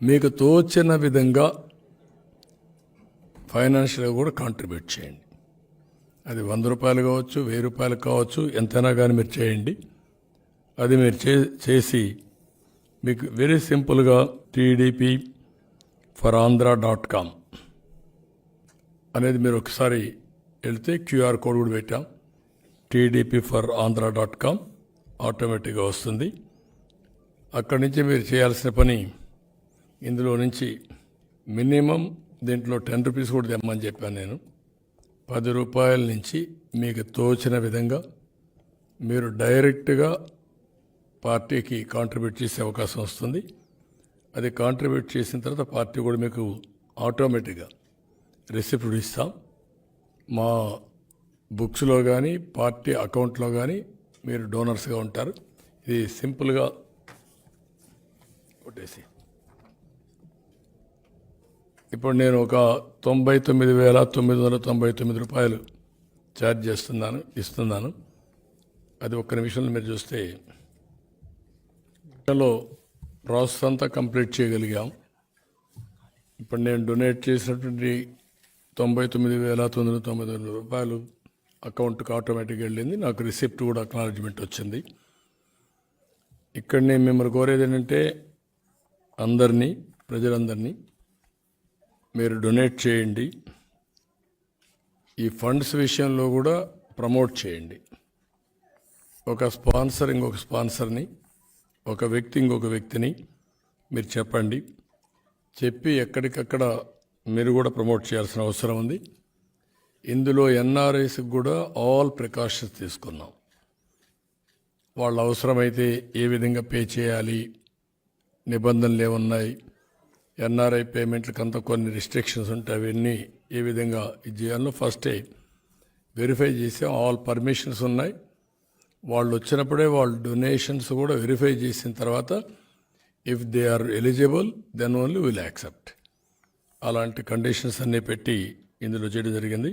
మీకు తోచిన విధంగా ఫైనాన్షియల్గా కూడా కాంట్రిబ్యూట్ చేయండి. అది 100 రూపాయలు కావచ్చు, 1000 రూపాయలు కావచ్చు, ఎంతైనా కానీ మీరు చేయండి. అది మీరు చేసి మీకు వెరీ సింపుల్గా tdpforandhra.com అనేది మీరు ఒకసారి వెళ్తే క్యూఆర్ కోడ్ కూడా పెట్టాం. tdpforandhra.com ఆటోమేటిక్గా వస్తుంది. అక్కడి నుంచి మీరు చేయాల్సిన పని ఇందులో నుంచి మినిమం దీంట్లో 10 రూపీస్ కూడా తెమ్మని చెప్పాను నేను. 10 రూపాయల నుంచి మీకు తోచిన విధంగా మీరు డైరెక్ట్గా పార్టీకి కాంట్రిబ్యూట్ చేసే అవకాశం వస్తుంది. అది కాంట్రిబ్యూట్ చేసిన తర్వాత పార్టీ కూడా మీకు ఆటోమేటిక్గా రిసిప్ట్ ఇస్తాం. మా బుక్స్లో కానీ పార్టీ అకౌంట్లో కానీ మీరు డోనర్స్గా ఉంటారు. ఇది సింపుల్గా కొట్టేసి ఇప్పుడు నేను ఒక 99,999 రూపాయలు ఛార్జ్ ఇస్తున్నాను. అది ఒక్క నిమిషంలో మీరు చూస్తే ప్రాసెస్ అంతా కంప్లీట్ చేయగలిగాం. ఇప్పుడు నేను డొనేట్ చేసినటువంటి 99,999 రూపాయలు అకౌంట్కి ఆటోమేటిక్గా వెళ్ళింది. నాకు రిసిప్ట్ కూడా అక్నాలజ్మెంట్ వచ్చింది. ఇక్కడ నేను మిమ్మల్ని కోరేది ఏంటంటే ప్రజలందరినీ మీరు డొనేట్ చేయండి. ఈ ఫండ్స్ విషయంలో కూడా ప్రమోట్ చేయండి. ఒక స్పాన్సర్ ఇంకొక స్పాన్సర్ని, ఒక వ్యక్తి ఇంకొక వ్యక్తిని మీరు చెప్పి ఎక్కడికక్కడ మీరు కూడా ప్రమోట్ చేయాల్సిన అవసరం ఉంది. ఇందులో ఎన్ఆర్ఐస్కి కూడా ఆల్ ప్రికాషన్స్ తీసుకున్నాం. వాళ్ళ అవసరమైతే ఏ విధంగా పే చేయాలి, నిబంధనలు ఏమున్నాయి, ఎన్ఆర్ఐ పేమెంట్లకంతా కొన్ని రిస్ట్రిక్షన్స్ ఉంటాయి, అవన్నీ ఏ విధంగా ఇది చేయాలో ఫస్టే వెరిఫై చేసి ఆల్ పర్మిషన్స్ ఉన్నాయి. వాళ్ళు వచ్చినప్పుడే వాళ్ళ డొనేషన్స్ కూడా వెరిఫై చేసిన తర్వాత if they are eligible then only will accept. అలాంటి కండిషన్స్ అన్నీ పెట్టి ఇందులో చేయడం జరిగింది.